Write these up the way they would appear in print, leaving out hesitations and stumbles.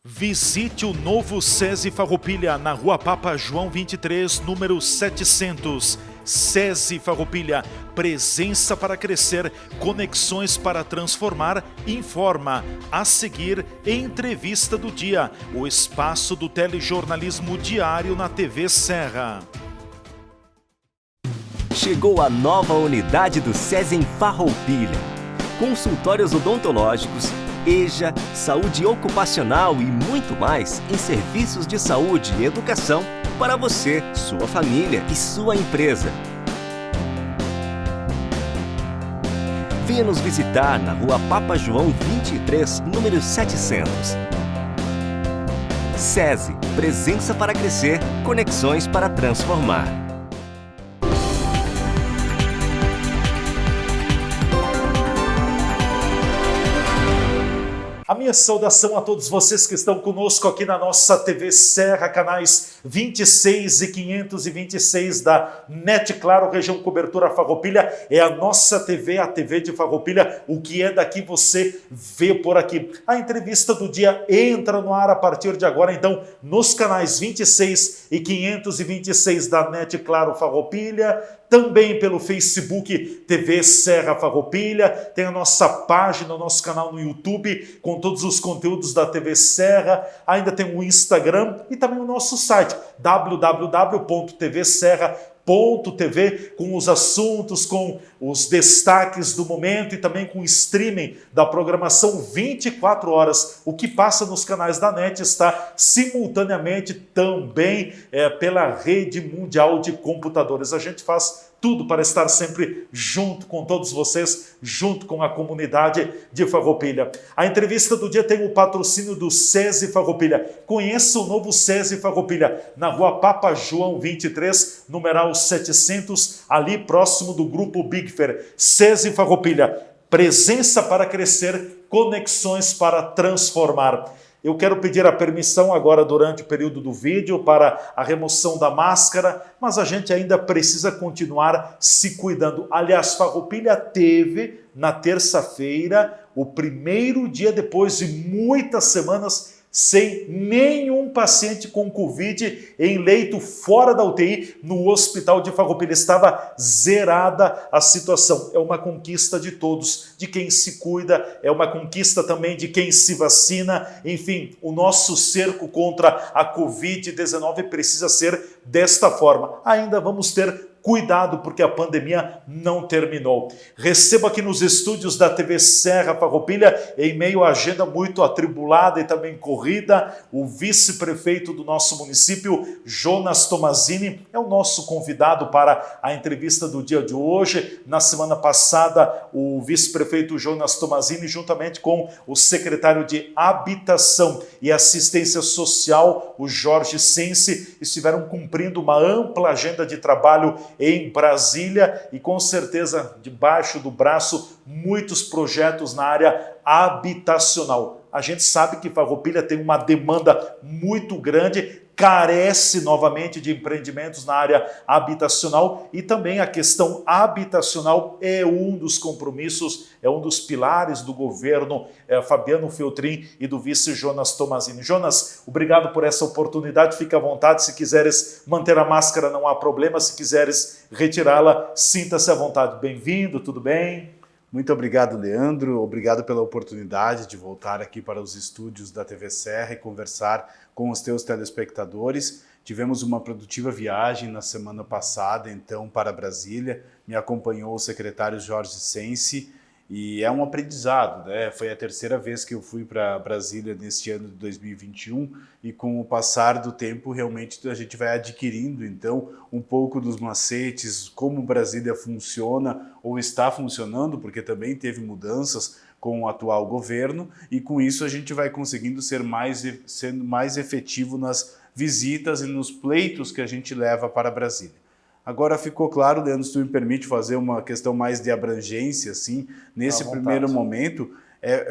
Visite o novo SESI Farroupilha, na Rua Papa João 23, número 700. SESI Farroupilha, presença para crescer, conexões para transformar, informa. A seguir, entrevista do dia, o espaço do telejornalismo diário na TV Serra. Chegou a nova unidade do SESI em Farroupilha. Consultórios odontológicos, EJA, saúde ocupacional e muito mais em serviços de saúde e educação para você, sua família e sua empresa. Venha nos visitar na Rua Papa João 23, número 700. SESI, presença para crescer, conexões para transformar. A minha saudação a todos vocês que estão conosco aqui na nossa TV Serra, canais 26 e 526 da NET Claro, região cobertura Farroupilha. É a nossa TV, a TV de Farroupilha. O que é daqui você vê por aqui. A entrevista do dia entra no ar a partir de agora, então, nos canais 26 e 526 da NET Claro Farroupilha. Também pelo Facebook TV Serra Farroupilha, tem a nossa página, o nosso canal no YouTube, com todos os conteúdos da TV Serra, ainda tem o Instagram e também o nosso site, www.tvserra.tv, com os assuntos, com os destaques do momento e também com o streaming da programação 24 horas. O que passa nos canais da NET está simultaneamente também pela rede mundial de computadores. A gente faz tudo para estar sempre junto com todos vocês, junto com a comunidade de Farroupilha. A entrevista do dia tem o patrocínio do SESI Farroupilha. Conheça o novo SESI Farroupilha, na Rua Papa João 23, numeral 700, ali próximo do Grupo Big Fair. SESI Farroupilha, presença para crescer, conexões para transformar. Eu quero pedir a permissão agora durante o período do vídeo para a remoção da máscara, mas a gente ainda precisa continuar se cuidando. Aliás, Farroupilha teve na terça-feira o primeiro dia depois de muitas semanas sem nenhum paciente com Covid em leito fora da UTI no hospital de Farroupilha. Estava zerada a situação. É uma conquista de todos, de quem se cuida, é uma conquista também de quem se vacina. Enfim, o nosso cerco contra a Covid-19 precisa ser desta forma. Ainda vamos ter cuidado, porque a pandemia não terminou. Recebo aqui nos estúdios da TV Serra Farroupilha, em meio à agenda muito atribulada e também corrida, o vice-prefeito do nosso município, Jonas Tomazini, é o nosso convidado para a entrevista do dia de hoje. Na semana passada, o vice-prefeito Jonas Tomazini, juntamente com o secretário de Habitação e Assistência Social, o Jorge Sense, estiveram cumprindo uma ampla agenda de trabalho em Brasília e com certeza debaixo do braço muitos projetos na área habitacional. A gente sabe que Farroupilha tem uma demanda muito grande, carece novamente de empreendimentos na área habitacional e também a questão habitacional é um dos compromissos, é um dos pilares do governo Fabiano Feltrin e do vice Jonas Tomazini. Jonas, obrigado por essa oportunidade, fica à vontade, se quiseres manter a máscara não há problema, se quiseres retirá-la, sinta-se à vontade. Bem-vindo, tudo bem? Muito obrigado, Leandro. Obrigado pela oportunidade de voltar aqui para os estúdios da TV Serra e conversar com os teus telespectadores. Tivemos uma produtiva viagem na semana passada, então, para Brasília. Me acompanhou o secretário Jorge Sense e é um aprendizado, né? Foi a terceira vez que eu fui para Brasília neste ano de 2021 e com o passar do tempo realmente a gente vai adquirindo então um pouco dos macetes, como Brasília funciona ou está funcionando, porque também teve mudanças com o atual governo e com isso a gente vai conseguindo sendo mais efetivo nas visitas e nos pleitos que a gente leva para Brasília. Agora ficou claro, Leandro, se tu me permite fazer uma questão mais de abrangência, assim, nesse primeiro momento,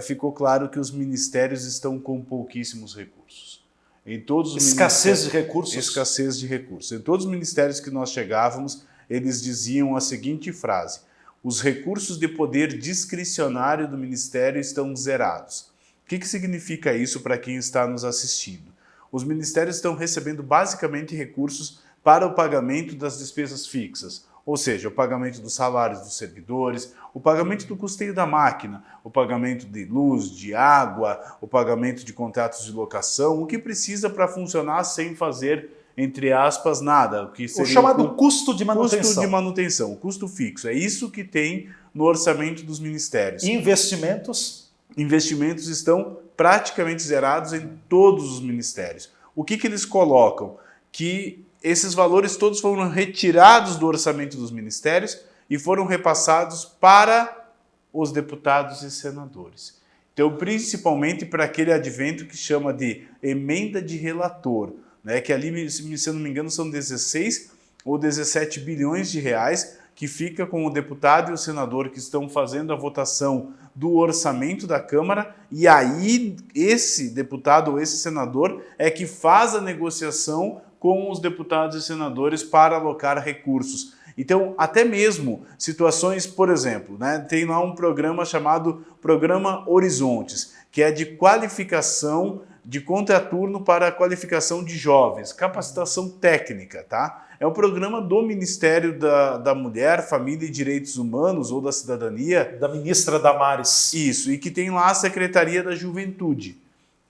ficou claro que os ministérios estão com pouquíssimos recursos. Em todos os Escassez de recursos? Escassez de recursos. Em todos os ministérios que nós chegávamos, eles diziam a seguinte frase: os recursos de poder discricionário do ministério estão zerados. O que significa isso para quem está nos assistindo? Os ministérios estão recebendo basicamente recursos para o pagamento das despesas fixas, ou seja, o pagamento dos salários dos servidores, o pagamento do custeio da máquina, o pagamento de luz, de água, o pagamento de contratos de locação, o que precisa para funcionar sem fazer, entre aspas, nada. O chamado custo de manutenção. Custo de manutenção, o custo fixo. É isso que tem no orçamento dos ministérios. Investimentos? Investimentos estão praticamente zerados em todos os ministérios. O que eles colocam? Que esses valores todos foram retirados do orçamento dos ministérios e foram repassados para os deputados e senadores. Então, principalmente para aquele advento que chama de emenda de relator, né, que ali, se eu não me engano, são 16 ou 17 bilhões de reais que fica com o deputado e o senador que estão fazendo a votação do orçamento da Câmara, e aí esse deputado ou esse senador é que faz a negociação com os deputados e senadores para alocar recursos. Então, até mesmo situações, por exemplo, né, tem lá um programa chamado Programa Horizontes, que é de qualificação de contraturno para a qualificação de jovens, capacitação técnica, tá? É um programa do Ministério da Mulher, Família e Direitos Humanos ou da Cidadania. Da ministra Damares. Isso, e que tem lá a Secretaria da Juventude.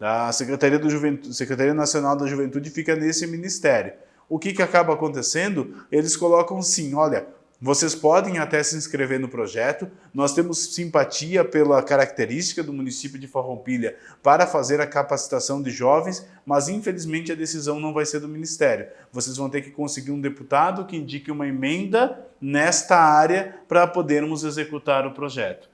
A Secretaria Nacional da Juventude fica nesse ministério. O que acaba acontecendo? Eles colocam assim, olha, vocês podem até se inscrever no projeto, nós temos simpatia pela característica do município de Farroupilha para fazer a capacitação de jovens, mas infelizmente a decisão não vai ser do Ministério. Vocês vão ter que conseguir um deputado que indique uma emenda nesta área para podermos executar o projeto.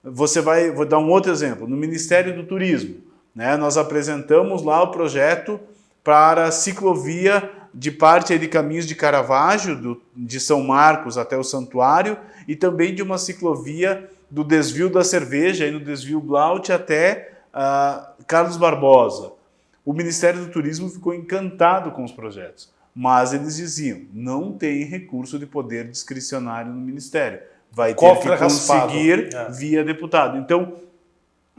Vou dar um outro exemplo, no Ministério do Turismo, né, nós apresentamos lá o projeto para a ciclovia de parte de Caminhos de Caravaggio, de São Marcos até o Santuário, e também de uma ciclovia do desvio da Cerveja, aí no desvio Blaut até Carlos Barbosa. O Ministério do Turismo ficou encantado com os projetos, mas eles diziam, não tem recurso de poder discricionário no Ministério, vai ter que conseguir via deputado. Então,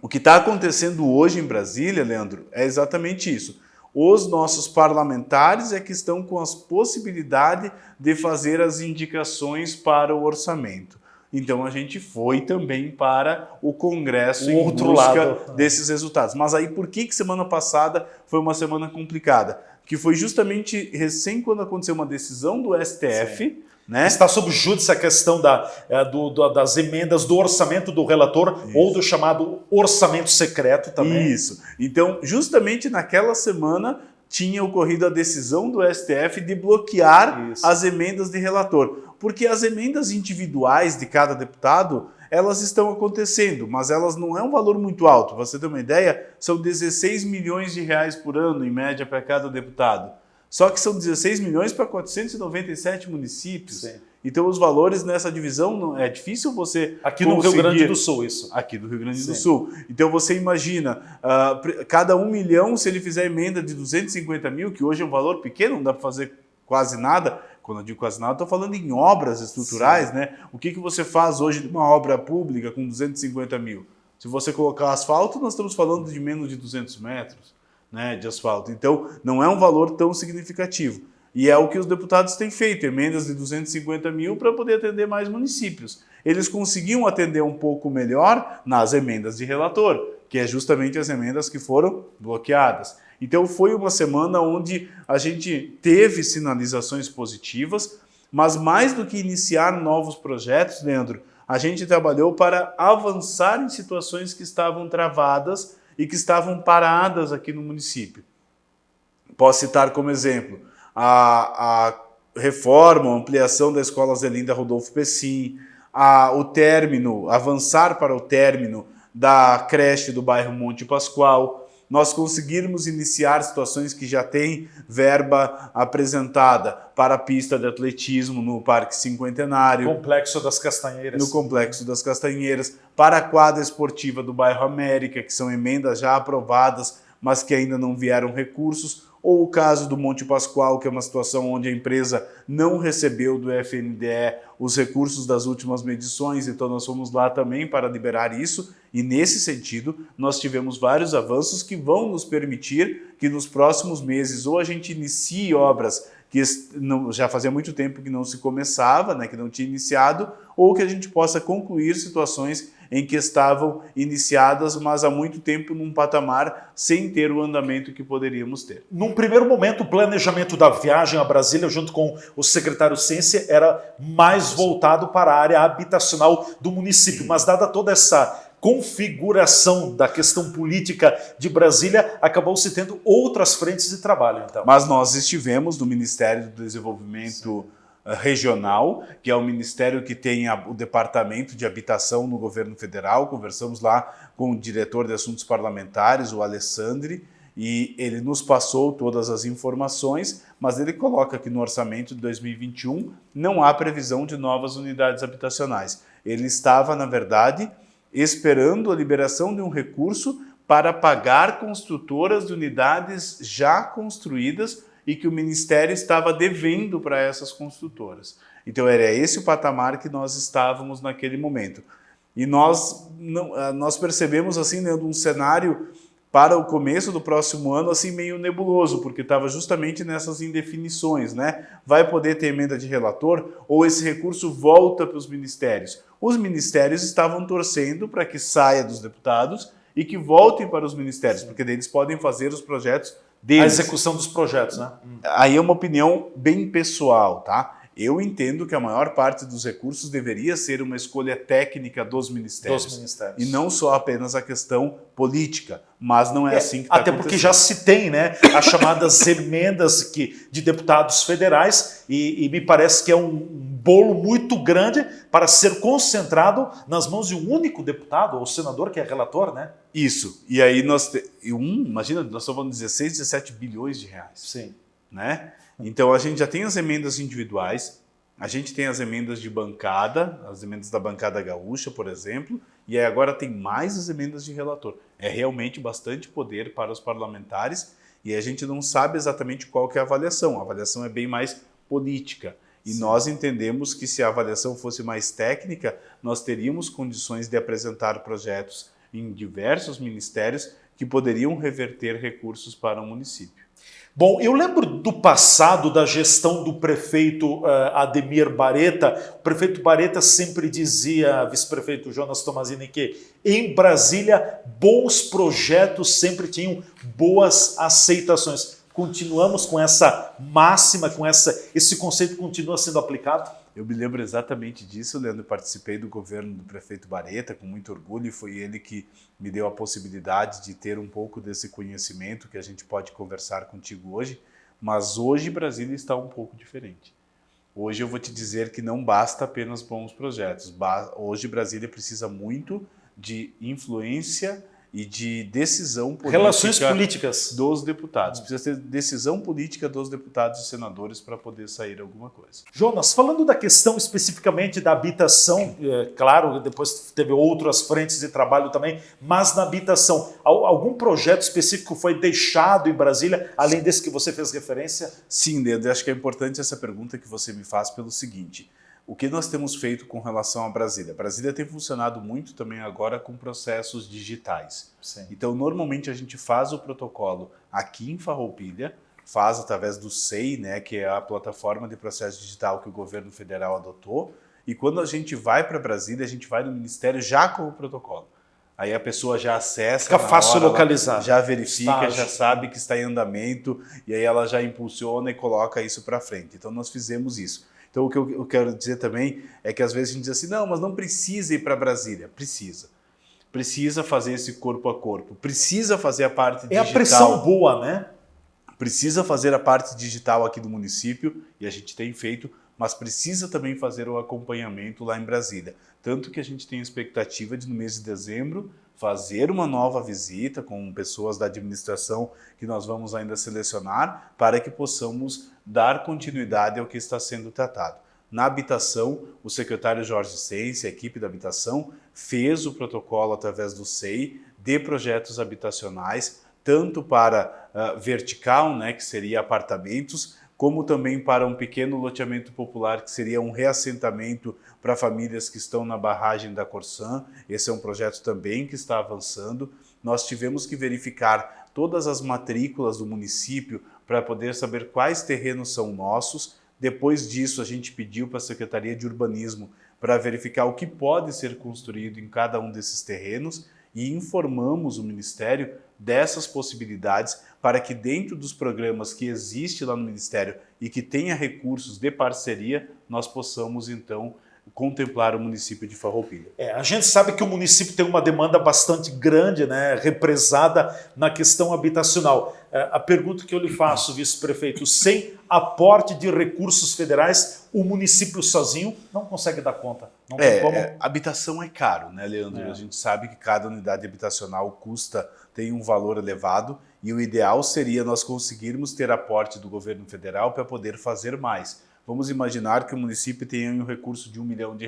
o que está acontecendo hoje em Brasília, Leandro, é exatamente isso. Os nossos parlamentares é que estão com as possibilidades de fazer as indicações para o orçamento. Então a gente foi também para o Congresso em busca desses resultados. Mas aí por que semana passada foi uma semana complicada? Que foi justamente recém quando aconteceu uma decisão do STF. Sim. Né? Está sob júdice a questão das emendas do orçamento do relator. Isso. Ou do chamado orçamento secreto também. Isso. Então, justamente naquela semana tinha ocorrido a decisão do STF de bloquear as emendas de relator. Porque as emendas individuais de cada deputado, elas estão acontecendo, mas elas não é um valor muito alto. Você tem uma ideia? São 16 milhões de reais por ano, em média, para cada deputado. Só que são 16 milhões para 497 municípios. Sim. Então os valores nessa divisão, não é difícil você aqui no Rio Grande do Sul, isso. Aqui do Rio Grande do Sul. Então você imagina, cada 1 milhão, se ele fizer emenda de 250 mil, que hoje é um valor pequeno, não dá para fazer quase nada. Quando eu digo quase nada, estou falando em obras estruturais, né? O que você faz hoje de uma obra pública com 250 mil? Se você colocar asfalto, nós estamos falando de menos de 200 metros. Né, de asfalto. Então, não é um valor tão significativo. E é o que os deputados têm feito, emendas de 250 mil para poder atender mais municípios. Eles conseguiam atender um pouco melhor nas emendas de relator, que é justamente as emendas que foram bloqueadas. Então, foi uma semana onde a gente teve sinalizações positivas, mas mais do que iniciar novos projetos, Leandro, a gente trabalhou para avançar em situações que estavam travadas e que estavam paradas aqui no município. Posso citar como exemplo a reforma, a ampliação da Escola Zelinda Rodolfo Pessim, avançar para o término da creche do bairro Monte Pascoal. Nós conseguirmos iniciar situações que já têm verba apresentada para a pista de atletismo no Parque Cinquentenário. Complexo das Castanheiras. No Complexo das Castanheiras. Para a quadra esportiva do bairro América, que são emendas já aprovadas mas que ainda não vieram recursos, ou o caso do Monte Pascoal, que é uma situação onde a empresa não recebeu do FNDE os recursos das últimas medições, então nós fomos lá também para liberar isso, e nesse sentido nós tivemos vários avanços que vão nos permitir que nos próximos meses ou a gente inicie obras que já fazia muito tempo que não se começava, né, que não tinha iniciado, ou que a gente possa concluir situações em que estavam iniciadas, mas há muito tempo num patamar sem ter o andamento que poderíamos ter. Num primeiro momento, o planejamento da viagem a Brasília, junto com o secretário Ciência, era mais voltado para a área habitacional do município, mas dada toda essa configuração da questão política de Brasília, acabou se tendo outras frentes de trabalho, então. Mas nós estivemos no Ministério do Desenvolvimento Regional, que é o ministério que tem o Departamento de Habitação no governo federal. Conversamos lá com o diretor de Assuntos Parlamentares, o Alessandri, e ele nos passou todas as informações, mas ele coloca que no orçamento de 2021 não há previsão de novas unidades habitacionais. Ele estava, na verdade, esperando a liberação de um recurso para pagar construtoras de unidades já construídas e que o Ministério estava devendo para essas construtoras. Então era esse o patamar que nós estávamos naquele momento. E nós percebemos assim, né, um cenário para o começo do próximo ano assim meio nebuloso, porque estava justamente nessas indefinições, né? Vai poder ter emenda de relator ou esse recurso volta para os ministérios? Os ministérios estavam torcendo para que saia dos deputados e que voltem para os ministérios, porque daí eles podem fazer os projetos deles. A execução dos projetos, né? Aí é uma opinião bem pessoal, tá? Eu entendo que a maior parte dos recursos deveria ser uma escolha técnica dos ministérios. E não só apenas a questão política, mas não é assim que está acontecendo. Até porque já se tem, né, as chamadas emendas de deputados federais e me parece que é um bolo muito grande para ser concentrado nas mãos de um único deputado ou senador que é relator, né? Isso. E aí imagina, nós estamos falando de 16, 17 bilhões de reais. Sim. Né? Então a gente já tem as emendas individuais, a gente tem as emendas de bancada, as emendas da bancada gaúcha, por exemplo, e aí agora tem mais as emendas de relator. É realmente bastante poder para os parlamentares e a gente não sabe exatamente qual que é a avaliação. A avaliação é bem mais política. E Sim. Nós entendemos que se a avaliação fosse mais técnica, nós teríamos condições de apresentar projetos em diversos ministérios que poderiam reverter recursos para o município. Bom, eu lembro do passado da gestão do prefeito Ademir Bareta. O prefeito Bareta sempre dizia, vice-prefeito Jonas Tomazini, que em Brasília bons projetos sempre tinham boas aceitações. Continuamos com essa máxima, esse conceito continua sendo aplicado? Eu me lembro exatamente disso, Leandro. Participei do governo do prefeito Bareta com muito orgulho e foi ele que me deu a possibilidade de ter um pouco desse conhecimento que a gente pode conversar contigo hoje. Mas hoje Brasília está um pouco diferente. Hoje eu vou te dizer que não basta apenas bons projetos. Hoje Brasília precisa muito de influência e de decisão política. Relações políticas dos deputados. Precisa ter decisão política dos deputados e senadores para poder sair alguma coisa. Jonas, falando da questão especificamente da habitação, claro, depois teve outras frentes de trabalho também, mas na habitação, algum projeto específico foi deixado em Brasília, além desse que você fez referência? Sim, Leandro, acho que é importante essa pergunta que você me faz pelo seguinte: o que nós temos feito com relação a Brasília? Brasília tem funcionado muito também agora com processos digitais. Sim. Então, normalmente a gente faz o protocolo aqui em Farroupilha, faz através do SEI, né, que é a plataforma de processo digital que o governo federal adotou, e quando a gente vai para Brasília, a gente vai no Ministério já com o protocolo. Aí a pessoa já acessa, fica fácil localizar, já verifica, já sabe que está em andamento, e aí ela já impulsiona e coloca isso para frente. Então, nós fizemos isso. Então, o que eu quero dizer também é que às vezes a gente diz assim, não, mas não precisa ir para Brasília. Precisa. Precisa fazer esse corpo a corpo. Precisa fazer a parte digital. É a pressão boa, né? Precisa fazer a parte digital aqui do município, e a gente tem feito, mas precisa também fazer o acompanhamento lá em Brasília. Tanto que a gente tem a expectativa de, no mês de dezembro, fazer uma nova visita com pessoas da administração que nós vamos ainda selecionar para que possamos dar continuidade ao que está sendo tratado. Na habitação, o secretário Jorge Ciência, a equipe da habitação, fez o protocolo através do SEI de projetos habitacionais tanto para vertical, né, que seria apartamentos, como também para um pequeno loteamento popular, que seria um reassentamento para famílias que estão na barragem da Corsã. Esse é um projeto também que está avançando. Nós tivemos que verificar todas as matrículas do município para poder saber quais terrenos são nossos. Depois disso, a gente pediu para a Secretaria de Urbanismo para verificar o que pode ser construído em cada um desses terrenos e informamos o Ministério dessas possibilidades para que dentro dos programas que existem lá no Ministério e que tenha recursos de parceria, nós possamos então contemplar o município de Farroupilha. A gente sabe que o município tem uma demanda bastante grande, né, represada na questão habitacional. A pergunta que eu lhe faço, vice-prefeito, sem aporte de recursos federais, o município sozinho não consegue dar conta. Não tem como. Habitação é caro, né, Leandro? A gente sabe que cada unidade habitacional tem um valor elevado e o ideal seria nós conseguirmos ter aporte do governo federal para poder fazer mais. Vamos imaginar que o município tenha um recurso de R$1 milhão,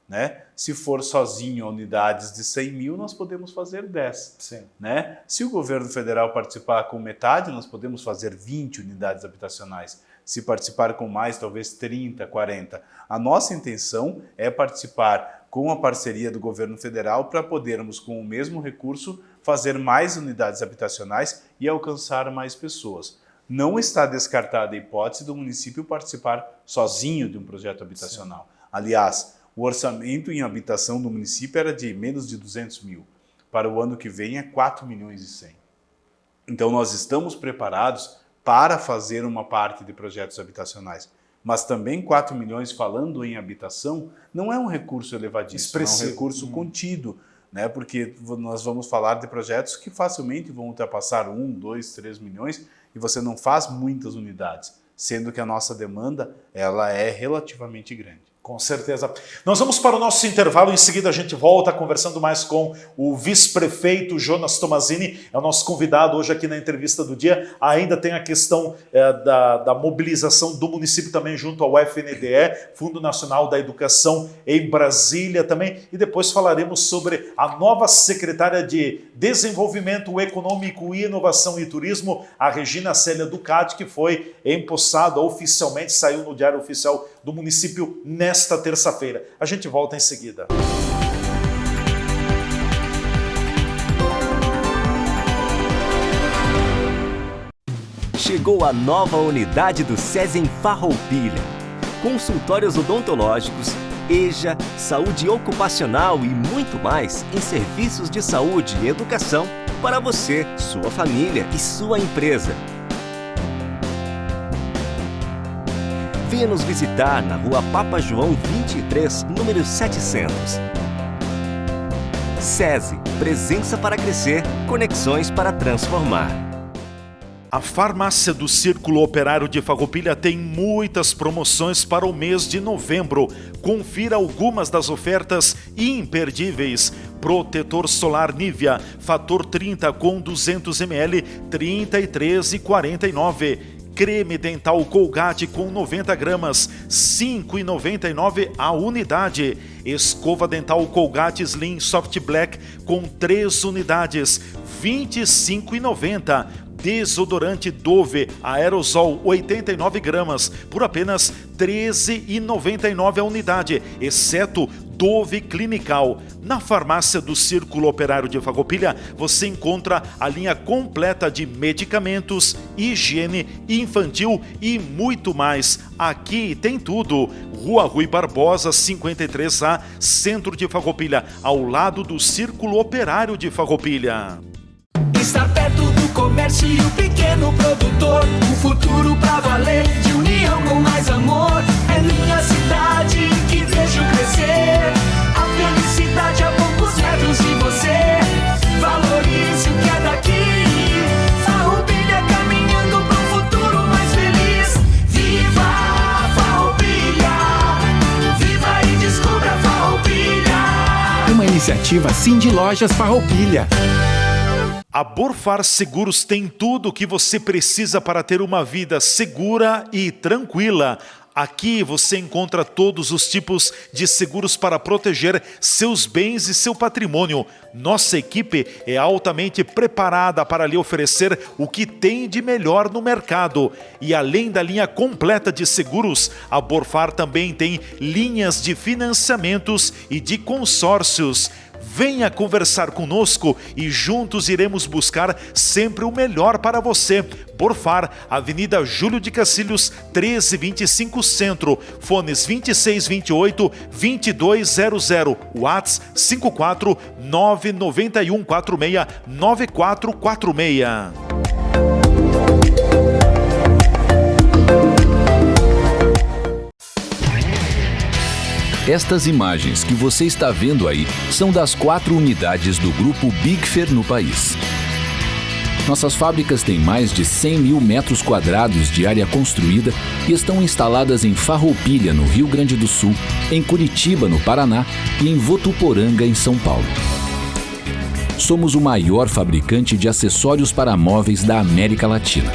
né? Se for sozinho unidades de 100 mil, nós podemos fazer 10. Sim. Né? Se o governo federal participar com metade, nós podemos fazer 20 unidades habitacionais. Se participar com mais, talvez 30, 40. A nossa intenção é participar com a parceria do governo federal para podermos, com o mesmo recurso, fazer mais unidades habitacionais e alcançar mais pessoas. Não está descartada a hipótese do município participar sozinho de um projeto habitacional. Sim. Aliás, o orçamento em habitação do município era de menos de 200 mil. Para o ano que vem é 4 milhões e 100. Então nós estamos preparados para fazer uma parte de projetos habitacionais. Mas também 4 milhões falando em habitação não é um recurso elevadíssimo, é um recurso contido, né? Porque nós vamos falar de projetos que facilmente vão ultrapassar 1, 2, 3 milhões e você não faz muitas unidades, sendo que a nossa demanda ela é relativamente grande. Com certeza. Nós vamos para o nosso intervalo, em seguida a gente volta conversando mais com o vice-prefeito Jonas Tomazini, é o nosso convidado hoje aqui na entrevista do dia. Ainda tem a questão da mobilização do município também junto ao FNDE, Fundo Nacional da Educação em Brasília também, e depois falaremos sobre a nova secretária de Desenvolvimento Econômico e Inovação e Turismo, a Regina Célia Ducati, que foi empossada oficialmente, saiu no Diário Oficial do município nesta terça-feira. A gente volta em seguida. Chegou a nova unidade do SESI em Farroupilha. Consultórios odontológicos, EJA, saúde ocupacional e muito mais em serviços de saúde e educação para você, sua família e sua empresa. Venha nos visitar na Rua Papa João 23, número 700. SESI, presença para crescer, conexões para transformar. A farmácia do Círculo Operário de Farroupilha tem muitas promoções para o mês de novembro. Confira algumas das ofertas imperdíveis. Protetor solar Nivea, fator 30 com 200 ml, R$ 33,49. Creme dental Colgate com 90 gramas, R$ 5,99 a unidade. Escova dental Colgate Slim Soft Black com 3 unidades, R$ 25,90. Desodorante Dove Aerosol 89 gramas por apenas R$ 13,99 a unidade, exceto Dove Clinical. Na farmácia do Círculo Operário de Farroupilha você encontra a linha completa de medicamentos, higiene infantil e muito mais. Aqui tem tudo. Rua Rui Barbosa, 53A, centro de Farroupilha, ao lado do Círculo Operário de Farroupilha. Estar perto do comércio e o pequeno produtor, o futuro pra valer, de união com mais amor. É minha cidade que vejo crescer, a felicidade a poucos metros de você. Valorize o que é daqui, Farroupilha caminhando pro futuro mais feliz. Viva Farroupilha, viva e descubra Farroupilha. Uma iniciativa Cindy Lojas Farroupilha. A Borfar Seguros tem tudo o que você precisa para ter uma vida segura e tranquila. Aqui você encontra todos os tipos de seguros para proteger seus bens e seu patrimônio. Nossa equipe é altamente preparada para lhe oferecer o que tem de melhor no mercado. E além da linha completa de seguros, a Borfar também tem linhas de financiamentos e de consórcios. Venha conversar conosco e juntos iremos buscar sempre o melhor para você. Borfar, Avenida Júlio de Cacilhos, 1325 Centro, fones 2628-2200, WhatsApp 54991469446. Estas imagens que você está vendo aí são das 4 unidades do Grupo Bigfer no país. Nossas fábricas têm mais de 100 mil metros quadrados de área construída e estão instaladas em Farroupilha, no Rio Grande do Sul, em Curitiba, no Paraná e em Votuporanga, em São Paulo. Somos o maior fabricante de acessórios para móveis da América Latina.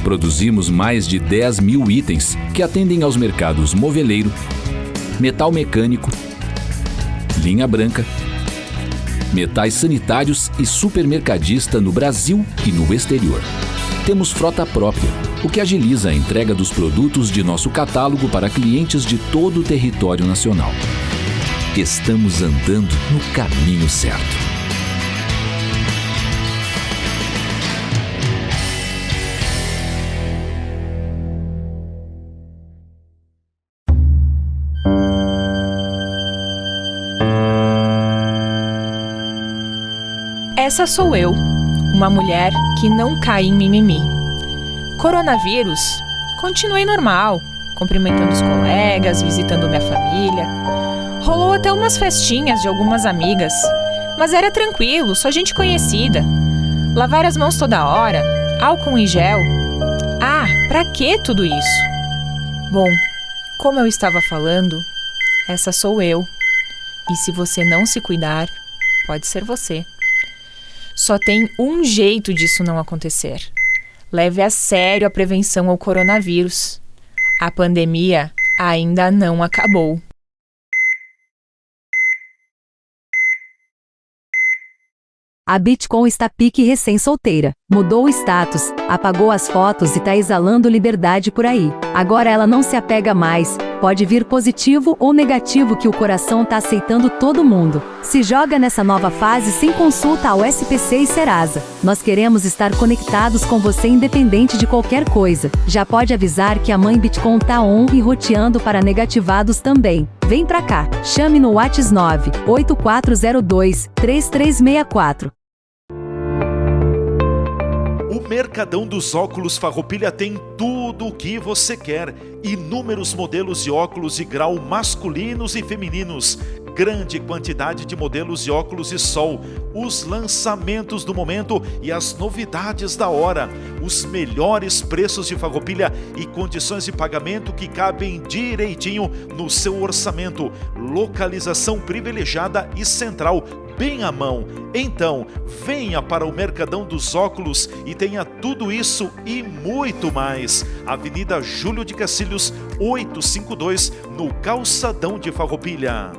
Produzimos mais de 10 mil itens que atendem aos mercados moveleiro, metal mecânico, linha branca, metais sanitários e supermercadista no Brasil e no exterior. Temos frota própria, o que agiliza a entrega dos produtos de nosso catálogo para clientes de todo o território nacional. Estamos andando no caminho certo. Essa sou eu, uma mulher que não cai em mimimi. Coronavírus, continuei normal, cumprimentando os colegas, visitando minha família. Rolou até umas festinhas de algumas amigas, mas era tranquilo, só gente conhecida. Lavar as mãos toda hora, álcool em gel. Ah, pra que tudo isso? Bom, como eu estava falando, essa sou eu. E se você não se cuidar, pode ser você. Só tem um jeito disso não acontecer. Leve a sério a prevenção ao coronavírus. A pandemia ainda não acabou. A Bitcoin está pique recém-solteira. Mudou o status, apagou as fotos e tá exalando liberdade por aí. Agora ela não se apega mais. Pode vir positivo ou negativo que o coração tá aceitando todo mundo. Se joga nessa nova fase sem consulta ao SPC e Serasa. Nós queremos estar conectados com você independente de qualquer coisa. Já pode avisar que a mãe Bitcoin tá on e roteando para negativados também. Vem pra cá. Chame no WhatsApp 98402-3364. O Mercadão dos Óculos Farroupilha tem tudo o que você quer. Inúmeros modelos de óculos de grau masculinos e femininos. Grande quantidade de modelos de óculos de sol. Os lançamentos do momento e as novidades da hora. Os melhores preços de Farroupilha e condições de pagamento que cabem direitinho no seu orçamento. Localização privilegiada e central, bem à mão. Então, venha para o Mercadão dos Óculos e tenha tudo isso e muito mais. Avenida Júlio de Cacilhos, 852, no Calçadão de Farroupilha.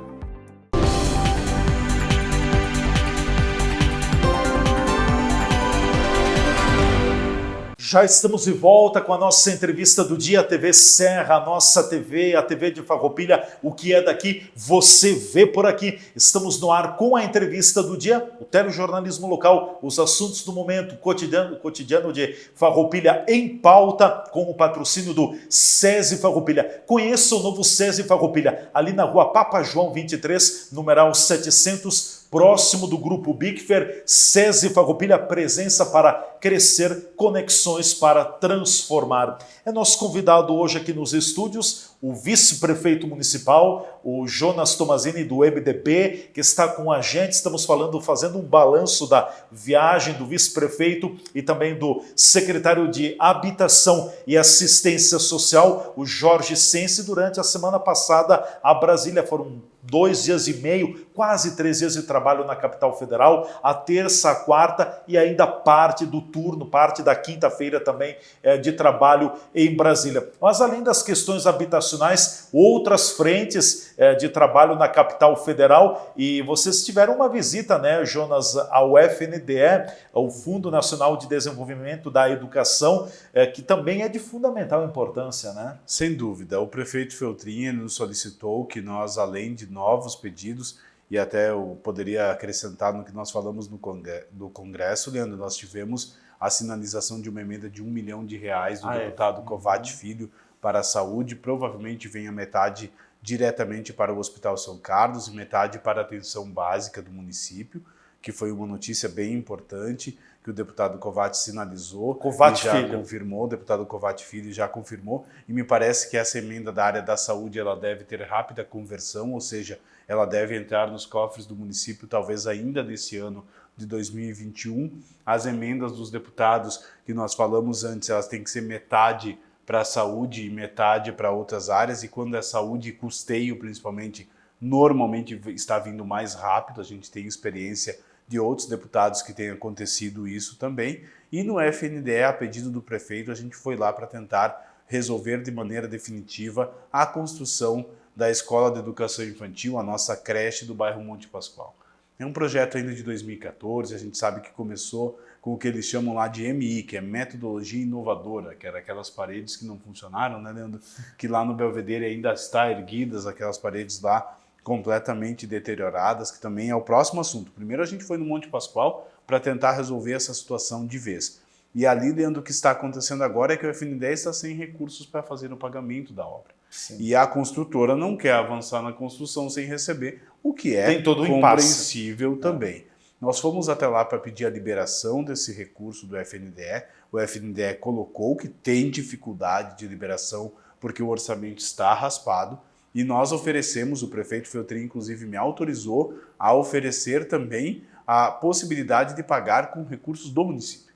Já estamos de volta com a nossa entrevista do dia, a TV Serra, a nossa TV, a TV de Farroupilha, o que é daqui, você vê por aqui. Estamos no ar com a entrevista do dia, o telejornalismo local, os assuntos do momento, cotidiano de Farroupilha em pauta, com o patrocínio do SESI Farroupilha. Conheça o novo SESI Farroupilha, ali na rua Papa João 23, numeral 700, próximo do Grupo Bigfer. SESI Farroupilha, presença para crescer, conexões para transformar. É nosso convidado hoje aqui nos estúdios, o vice-prefeito municipal, o Jonas Tomazini, do MDB, que está com a gente. Estamos fazendo um balanço da viagem do vice-prefeito e também do secretário de Habitação e Assistência Social, o Jorge Sense, durante a semana passada a Brasília. Foram 2 dias e meio, quase 3 dias de trabalho na capital federal, a terça, a quarta e ainda parte do turno, parte da quinta-feira também de trabalho em Brasília. Mas além das questões habitacionais, outras frentes de trabalho na capital federal, e vocês tiveram uma visita, né, Jonas, ao FNDE, ao Fundo Nacional de Desenvolvimento da Educação, que também é de fundamental importância, né? Sem dúvida. O prefeito Feltrin nos solicitou que nós, além de novos pedidos, e até eu poderia acrescentar no que nós falamos no Congresso, Leandro, nós tivemos a sinalização de uma emenda de R$1 milhão do deputado Kovács Filho para a saúde. Provavelmente venha metade diretamente para o Hospital São Carlos e metade para a atenção básica do município, que foi uma notícia bem importante que o deputado Kovács sinalizou, confirmou, o deputado Kovács Filho já confirmou, e me parece que essa emenda da área da saúde ela deve ter rápida conversão, ou seja, ela deve entrar nos cofres do município talvez ainda nesse ano de 2021. As emendas dos deputados que nós falamos antes, elas têm que ser metade para a saúde e metade para outras áreas, e quando é saúde e custeio principalmente, normalmente está vindo mais rápido, a gente tem experiência de outros deputados que tem acontecido isso também, e no FNDE, a pedido do prefeito, a gente foi lá para tentar resolver de maneira definitiva a construção da Escola de Educação Infantil, a nossa creche do bairro Monte Pascoal. É um projeto ainda de 2014, a gente sabe que começou com o que eles chamam lá de MI, que é Metodologia Inovadora, que era aquelas paredes que não funcionaram, né, Leandro? Que lá no Belvedere ainda está erguidas, aquelas paredes lá completamente deterioradas, que também é o próximo assunto. Primeiro a gente foi no Monte Pascoal para tentar resolver essa situação de vez. E ali, Leandro, o que está acontecendo agora é que o FNDE está sem recursos para fazer o pagamento da obra. Sim. E a construtora não quer avançar na construção sem receber, o que é compreensível também. Nós fomos até lá para pedir a liberação desse recurso do FNDE. O FNDE colocou que tem dificuldade de liberação porque o orçamento está raspado. E nós oferecemos, o prefeito Feltrin inclusive me autorizou a oferecer também a possibilidade de pagar com recursos do município.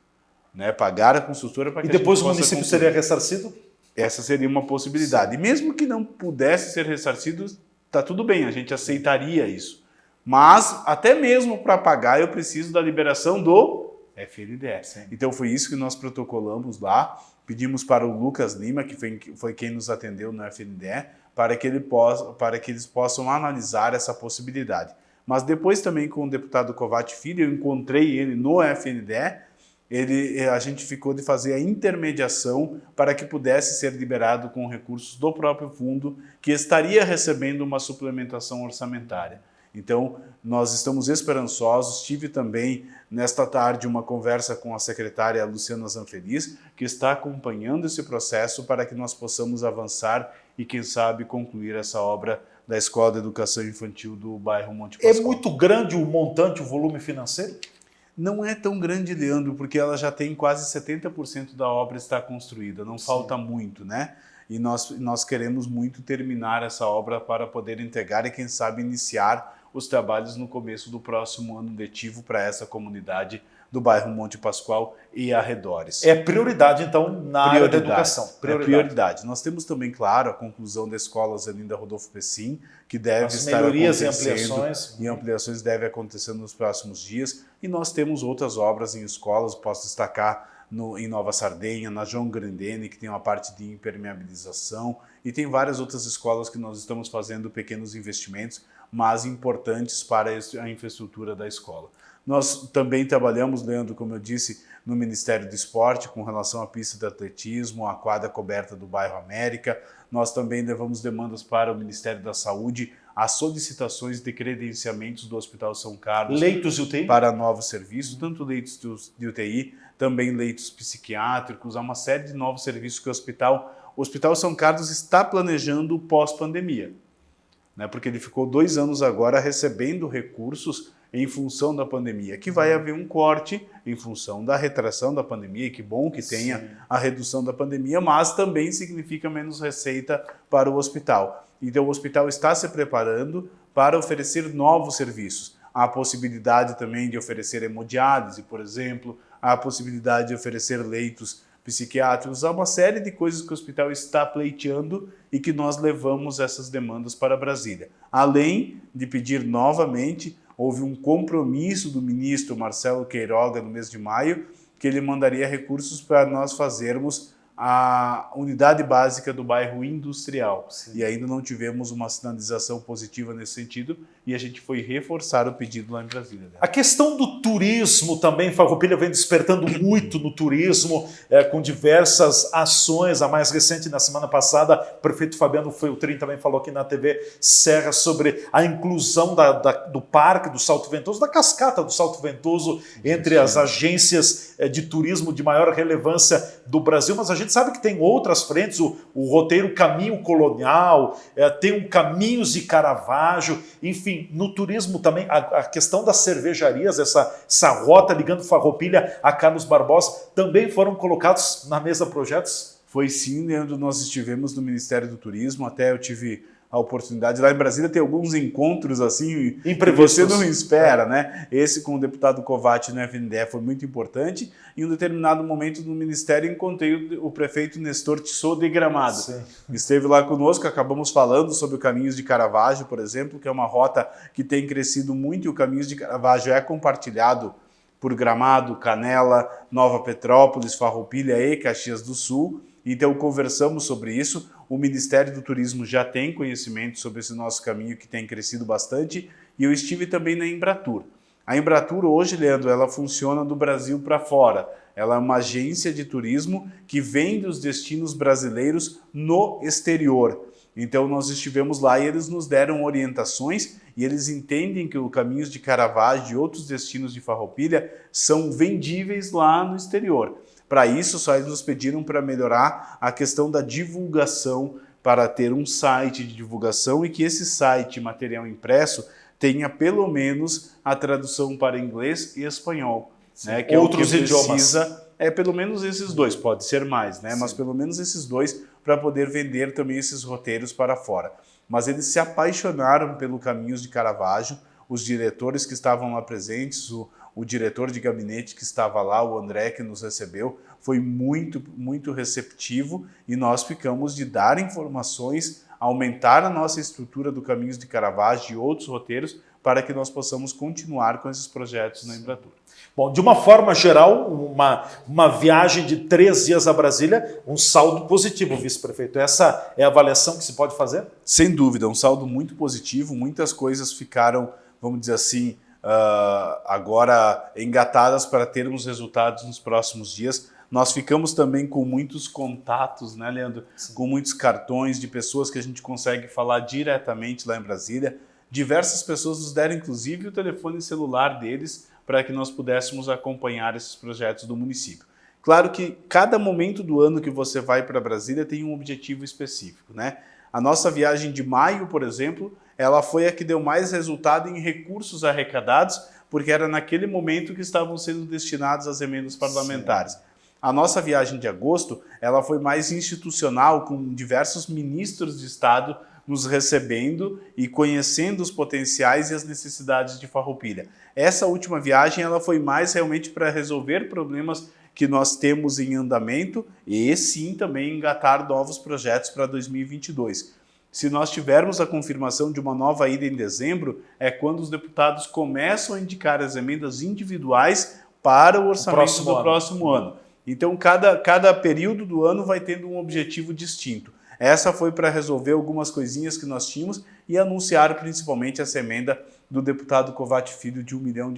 Né? Pagar a construtora para que a gente possa... E depois o município seria ressarcido? Essa seria uma possibilidade. Sim. E mesmo que não pudesse ser ressarcido, está tudo bem, a gente aceitaria isso. Mas até mesmo para pagar eu preciso da liberação do FNDE. Sim. Então foi isso que nós protocolamos lá, pedimos para o Lucas Lima, que foi quem nos atendeu no FNDE, para que eles possam analisar essa possibilidade. Mas depois também com o deputado Kovács Filho, eu encontrei ele no FNDE, a gente ficou de fazer a intermediação para que pudesse ser liberado com recursos do próprio fundo, que estaria recebendo uma suplementação orçamentária. Então, nós estamos esperançosos. Tive também, nesta tarde, uma conversa com a secretária Luciana Zanfeliz, que está acompanhando esse processo para que nós possamos avançar e, quem sabe, concluir essa obra da Escola de Educação Infantil do bairro Monte Pascoal. É muito grande o montante, o volume financeiro? Não é tão grande, Leandro, porque ela já tem quase 70% da obra está construída, não falta muito, né? E nós queremos muito terminar essa obra para poder entregar e, quem sabe, iniciar os trabalhos no começo do próximo ano letivo para essa comunidade do bairro Monte Pascoal e arredores. É prioridade, então, na área da educação. Prioridade. Nós temos também, claro, a conclusão da escola Zelinda Rodolfo Pessim, que deve estar melhorias acontecendo. E ampliações devem acontecer nos próximos dias. E nós temos outras obras em escolas, posso destacar em Nova Sardenha, na João Grandene, que tem uma parte de impermeabilização, e tem várias outras escolas que nós estamos fazendo pequenos investimentos, mas importantes para a infraestrutura da escola. Nós também trabalhamos, Leandro, como eu disse, no Ministério do Esporte, com relação à pista de atletismo, à quadra coberta do bairro América. Nós também levamos demandas para o Ministério da Saúde, as solicitações de credenciamentos do Hospital São Carlos. Leitos de UTI? Para novos serviços, tanto leitos de UTI, também leitos psiquiátricos, há uma série de novos serviços que o Hospital São Carlos está planejando pós-pandemia, né? Porque ele ficou 2 anos agora recebendo recursos em função da pandemia, que vai haver um corte em função da retração da pandemia, e que bom que tenha a redução da pandemia, mas também significa menos receita para o hospital. Então o hospital está se preparando para oferecer novos serviços. Há a possibilidade também de oferecer hemodiálise, por exemplo, há a possibilidade de oferecer leitos psiquiátricos, há uma série de coisas que o hospital está pleiteando e que nós levamos essas demandas para Brasília. Além de pedir novamente, houve um compromisso do ministro Marcelo Queiroga no mês de maio, que ele mandaria recursos para nós fazermos a unidade básica do bairro industrial. Sim. E ainda não tivemos uma sinalização positiva nesse sentido e a gente foi reforçar o pedido lá em Brasília. A questão do turismo também, Farroupilha vem despertando muito no turismo, com diversas ações. A mais recente, na semana passada, o prefeito Fabiano Feltrin também falou aqui na TV Serra sobre a inclusão do Parque do Salto Ventoso, da cascata do Salto Ventoso, entre as agências de turismo de maior relevância do Brasil, mas a gente sabe que tem outras frentes, o roteiro Caminho Colonial, tem o Caminhos de Caravaggio, enfim, no turismo também, a questão das cervejarias, essa rota ligando Farroupilha a Carlos Barbosa, também foram colocados na mesa projetos? Foi sim, Leandro, nós estivemos no Ministério do Turismo, até eu tive a oportunidade. Lá em Brasília tem alguns encontros assim que você não espera, né? Esse com o deputado Covatti no FNDE foi muito importante. Em um determinado momento no Ministério encontrei o prefeito Nestor Tissot de Gramado. Sim. Esteve lá conosco, acabamos falando sobre o Caminhos de Caravaggio, por exemplo, que é uma rota que tem crescido muito e o Caminhos de Caravaggio é compartilhado por Gramado, Canela, Nova Petrópolis, Farroupilha e Caxias do Sul. Então conversamos sobre isso. O Ministério do Turismo já tem conhecimento sobre esse nosso caminho que tem crescido bastante e eu estive também na Embratur. A Embratur hoje, Leandro, ela funciona do Brasil para fora. Ela é uma agência de turismo que vende os destinos brasileiros no exterior. Então nós estivemos lá e eles nos deram orientações e eles entendem que o Caminhos de Caravaggio e outros destinos de Farroupilha são vendíveis lá no exterior. Para isso, só eles nos pediram para melhorar a questão da divulgação, para ter um site de divulgação e que esse site, material impresso, tenha pelo menos a tradução para inglês e espanhol. Né, que outros é o que precisa, pelo menos esses dois, pode ser mais, né, mas pelo menos esses dois para poder vender também esses roteiros para fora. Mas eles se apaixonaram pelo Caminhos de Caravaggio, os diretores que estavam lá presentes, o diretor de gabinete que estava lá, o André, que nos recebeu, foi muito, muito receptivo e nós ficamos de dar informações, aumentar a nossa estrutura do Caminhos de Caravaggio e outros roteiros para que nós possamos continuar com esses projetos na Embratur. Bom, de uma forma geral, uma viagem de 3 dias a Brasília, um saldo positivo, vice-prefeito. Essa é a avaliação que se pode fazer? Sem dúvida, um saldo muito positivo. Muitas coisas ficaram, vamos dizer assim, agora engatadas para termos resultados nos próximos dias. Nós ficamos também com muitos contatos, né, Leandro? Sim. Com muitos cartões de pessoas que a gente consegue falar diretamente lá em Brasília. Diversas pessoas nos deram, inclusive, o telefone celular deles para que nós pudéssemos acompanhar esses projetos do município. Claro que cada momento do ano que você vai para Brasília tem um objetivo específico, né? A nossa viagem de maio, por exemplo, ela foi a que deu mais resultado em recursos arrecadados, porque era naquele momento que estavam sendo destinados às emendas parlamentares. Sim. A nossa viagem de agosto, ela foi mais institucional, com diversos ministros de Estado nos recebendo e conhecendo os potenciais e as necessidades de Farroupilha. Essa última viagem ela foi mais realmente para resolver problemas que nós temos em andamento e sim também engatar novos projetos para 2022. Se nós tivermos a confirmação de uma nova ida em dezembro, é quando os deputados começam a indicar as emendas individuais para o orçamento do próximo ano. Então, cada período do ano vai tendo um objetivo distinto. Essa foi para resolver algumas coisinhas que nós tínhamos e anunciar principalmente essa emenda do deputado Covatti Filho de R$1 milhão.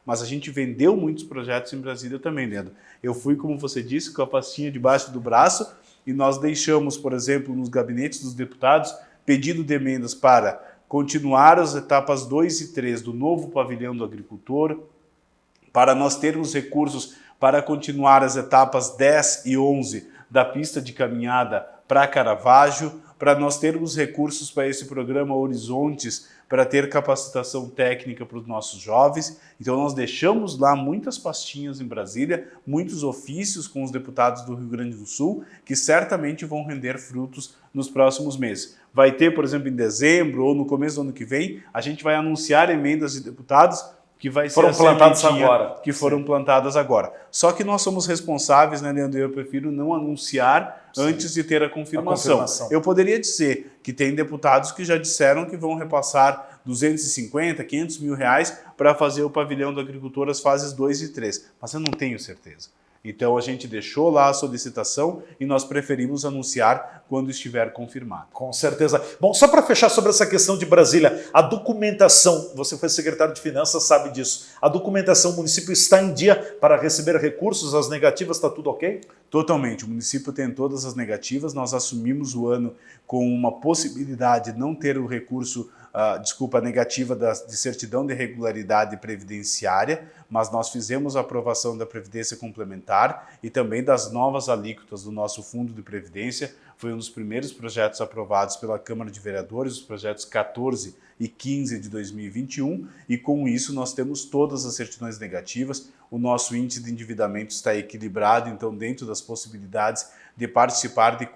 Mas a gente vendeu muitos projetos em Brasília também, Leandro. Eu fui, como você disse, com a pastinha debaixo do braço e nós deixamos, por exemplo, nos gabinetes dos deputados, pedido de emendas para continuar as etapas 2 e 3 do novo pavilhão do agricultor, para nós termos recursos para continuar as etapas 10 e 11 da pista de caminhada para Caravaggio, para nós termos recursos para esse programa Horizontes, para ter capacitação técnica para os nossos jovens. Então nós deixamos lá muitas pastinhas em Brasília, muitos ofícios com os deputados do Rio Grande do Sul, que certamente vão render frutos nos próximos meses. Vai ter, por exemplo, em dezembro ou no começo do ano que vem, a gente vai anunciar emendas de deputados que vai ser foram a plantadas sementinha agora. que foram plantadas agora. Só que nós somos responsáveis, né, Leandro? Eu prefiro não anunciar antes de ter a confirmação. Eu poderia dizer que tem deputados que já disseram que vão repassar 250, 500 mil reais para fazer o pavilhão do agricultor as fases 2 e 3, mas eu não tenho certeza. Então a gente deixou lá a solicitação e nós preferimos anunciar quando estiver confirmado. Com certeza. Bom, só para fechar sobre essa questão de Brasília, a documentação, você foi secretário de Finanças, sabe disso, a documentação, o município está em dia para receber recursos, as negativas, está tudo ok? Totalmente, o município tem todas as negativas, nós assumimos o ano com uma possibilidade de não ter o recurso, a negativa de certidão de regularidade previdenciária, mas nós fizemos a aprovação da Previdência Complementar e também das novas alíquotas do nosso Fundo de Previdência. Foi um dos primeiros projetos aprovados pela Câmara de Vereadores, os projetos 14 e 15 de 2021, e com isso nós temos todas as certidões negativas, o nosso índice de endividamento está equilibrado, então dentro das possibilidades de participar de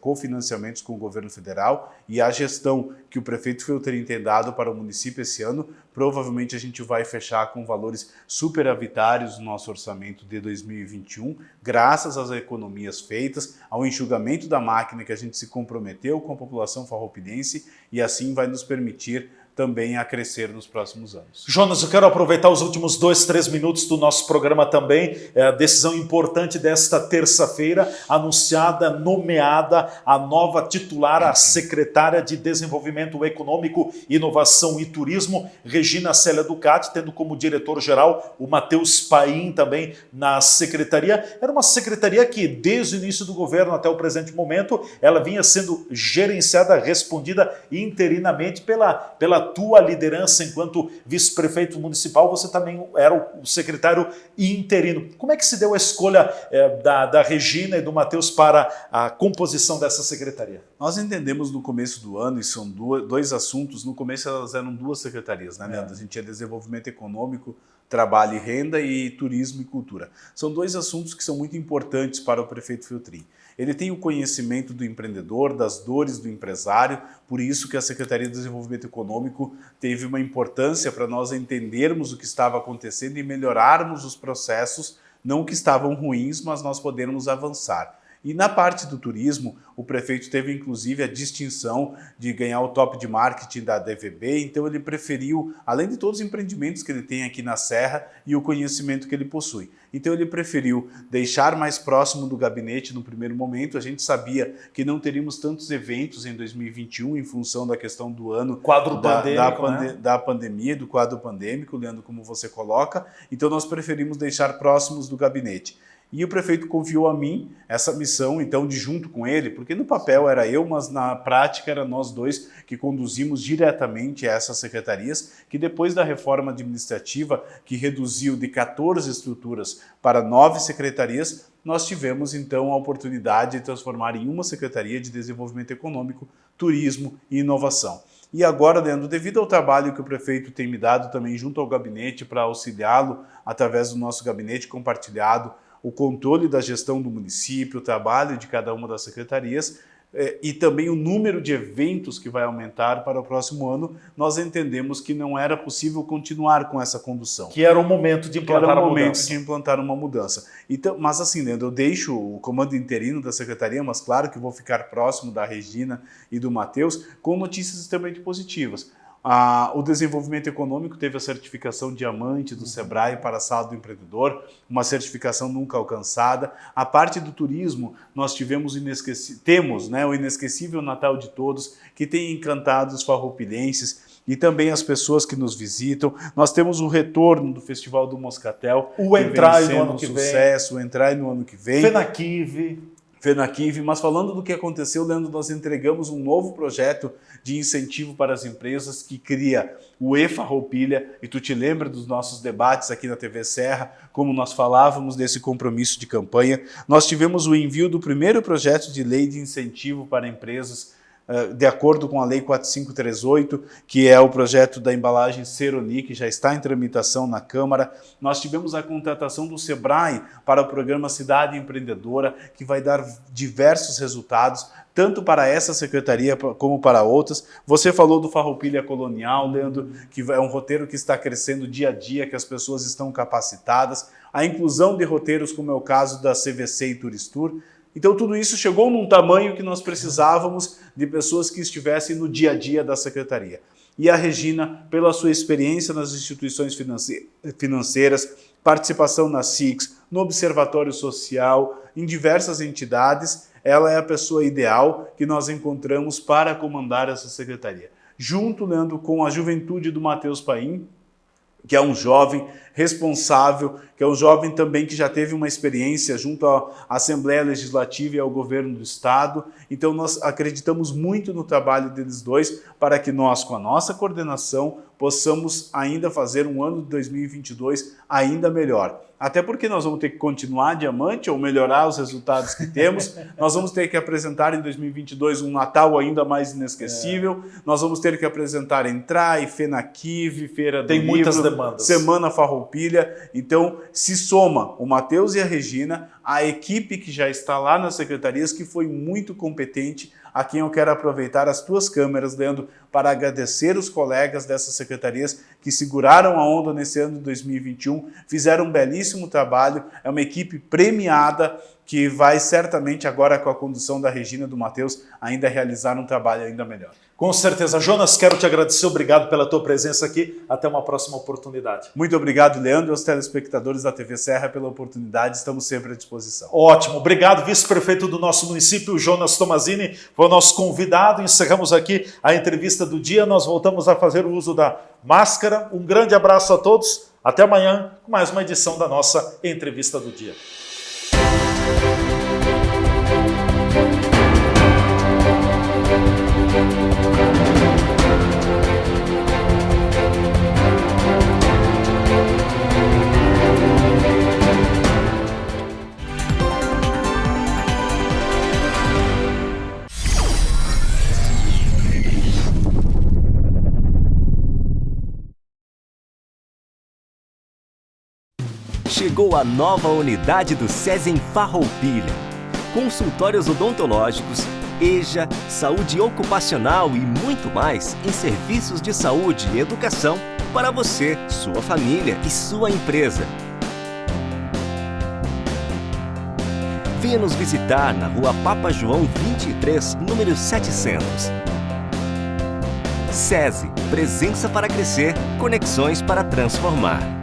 cofinanciamentos com o governo federal, e a gestão que o prefeito Feltrin tem dado para o município esse ano, provavelmente a gente vai fechar com valores superavitários no nosso orçamento de 2021, graças às economias feitas, ao enxugamento da máquina que a gente se comprometeu com a população farroupilhense, e assim vai nos permitir também a crescer nos próximos anos. Jonas, eu quero aproveitar os últimos 2, 3 minutos do nosso programa também, a decisão importante desta terça-feira, anunciada, nomeada a nova titular, a secretária de Desenvolvimento Econômico, Inovação e Turismo, Regina Célia Ducati, tendo como diretor-geral o Matheus Paim também na secretaria. Era uma secretaria que, desde o início do governo até o presente momento, ela vinha sendo gerenciada, respondida interinamente pela tua liderança enquanto vice-prefeito municipal. Você também era o secretário interino. Como é que se deu a escolha da Regina e do Matheus para a composição dessa secretaria? Nós entendemos no começo do ano, e são dois assuntos, no começo elas eram duas secretarias, né, Leandro? A gente tinha desenvolvimento econômico, trabalho e renda, e turismo e cultura. São dois assuntos que são muito importantes para o prefeito Feltrin. Ele tem o conhecimento do empreendedor, das dores do empresário, por isso que a Secretaria de Desenvolvimento Econômico teve uma importância para nós entendermos o que estava acontecendo e melhorarmos os processos, não que estavam ruins, mas nós podermos avançar. E na parte do turismo, o prefeito teve inclusive a distinção de ganhar o top de marketing da DVB, então ele preferiu, além de todos os empreendimentos que ele tem aqui na Serra e o conhecimento que ele possui, então ele preferiu deixar mais próximo do gabinete no primeiro momento. A gente sabia que não teríamos tantos eventos em 2021 em função da questão do ano da pandemia, do quadro pandêmico, Leandro, como você coloca, então nós preferimos deixar próximos do gabinete. E o prefeito confiou a mim essa missão, então, de junto com ele, porque no papel era eu, mas na prática era nós dois que conduzimos diretamente essas secretarias, que depois da reforma administrativa, que reduziu de 14 estruturas para 9 secretarias, nós tivemos, então, a oportunidade de transformar em uma Secretaria de Desenvolvimento Econômico, Turismo e Inovação. E agora, Leandro, devido ao trabalho que o prefeito tem me dado também junto ao gabinete para auxiliá-lo através do nosso gabinete compartilhado, o controle da gestão do município, o trabalho de cada uma das secretarias e também o número de eventos que vai aumentar para o próximo ano, nós entendemos que não era possível continuar com essa condução. Que era o momento de implantar uma mudança. Então, mas assim, Leandro, eu deixo o comando interino da secretaria, mas claro que vou ficar próximo da Regina e do Matheus com notícias extremamente positivas. O desenvolvimento econômico teve a certificação diamante do Sebrae para a Sala do Empreendedor, uma certificação nunca alcançada. A parte do turismo, nós temos o inesquecível Natal de Todos, que tem encantado os farroupilhenses e também as pessoas que nos visitam. Nós temos o retorno do Festival do Moscatel, o Entrai no ano que vem, FENAQUIV, mas falando do que aconteceu, Leandro, nós entregamos um novo projeto de incentivo para as empresas que cria o E-Farroupilha, e tu te lembra dos nossos debates aqui na TV Serra, como nós falávamos desse compromisso de campanha. Nós tivemos o envio do primeiro projeto de lei de incentivo para empresas de acordo com a Lei 4538, que é o projeto da embalagem Seroni, que já está em tramitação na Câmara. Nós tivemos a contratação do Sebrae para o programa Cidade Empreendedora, que vai dar diversos resultados, tanto para essa secretaria como para outras. Você falou do Farroupilha Colonial, Leandro, que é um roteiro que está crescendo dia a dia, que as pessoas estão capacitadas. A inclusão de roteiros, como é o caso da CVC e Turistur. Então tudo isso chegou num tamanho que nós precisávamos de pessoas que estivessem no dia a dia da secretaria. E a Regina, pela sua experiência nas instituições financeiras, participação na SICS, no Observatório Social, em diversas entidades, ela é a pessoa ideal que nós encontramos para comandar essa secretaria. Junto, Leandro, com a juventude do Matheus Paim, que é um jovem responsável, que é um jovem também que já teve uma experiência junto à Assembleia Legislativa e ao Governo do Estado. Então nós acreditamos muito no trabalho deles dois para que nós, com a nossa coordenação, possamos ainda fazer um ano de 2022 ainda melhor. Até porque nós vamos ter que continuar diamante ou melhorar os resultados que temos. Nós vamos ter que apresentar em 2022 um Natal ainda mais inesquecível. Nós vamos ter que apresentar Entrai, FENAQUIV, Feira do Livro, muitas demandas. Semana Farroupilha. Então, se soma o Matheus e a Regina, a equipe que já está lá nas secretarias, que foi muito competente, a quem eu quero aproveitar as tuas câmeras, Leandro, para agradecer os colegas dessas secretarias que seguraram a onda nesse ano de 2021, fizeram um belíssimo trabalho, é uma equipe premiada que vai certamente agora com a condução da Regina e do Matheus ainda realizar um trabalho ainda melhor. Com certeza. Jonas, quero te agradecer, obrigado pela tua presença aqui, até uma próxima oportunidade. Muito obrigado, Leandro, e aos telespectadores da TV Serra pela oportunidade, estamos sempre à disposição. Ótimo, obrigado, vice-prefeito do nosso município, Jonas Tomazini, foi o nosso convidado. Encerramos aqui a entrevista do dia, nós voltamos a fazer o uso da máscara. Um grande abraço a todos, até amanhã com mais uma edição da nossa entrevista do dia. Chegou a nova unidade do SESI em Farroupilha. Consultórios odontológicos, EJA, saúde ocupacional e muito mais em serviços de saúde e educação para você, sua família e sua empresa. Venha nos visitar na Rua Papa João 23, número 700. SESI, presença para crescer, conexões para transformar.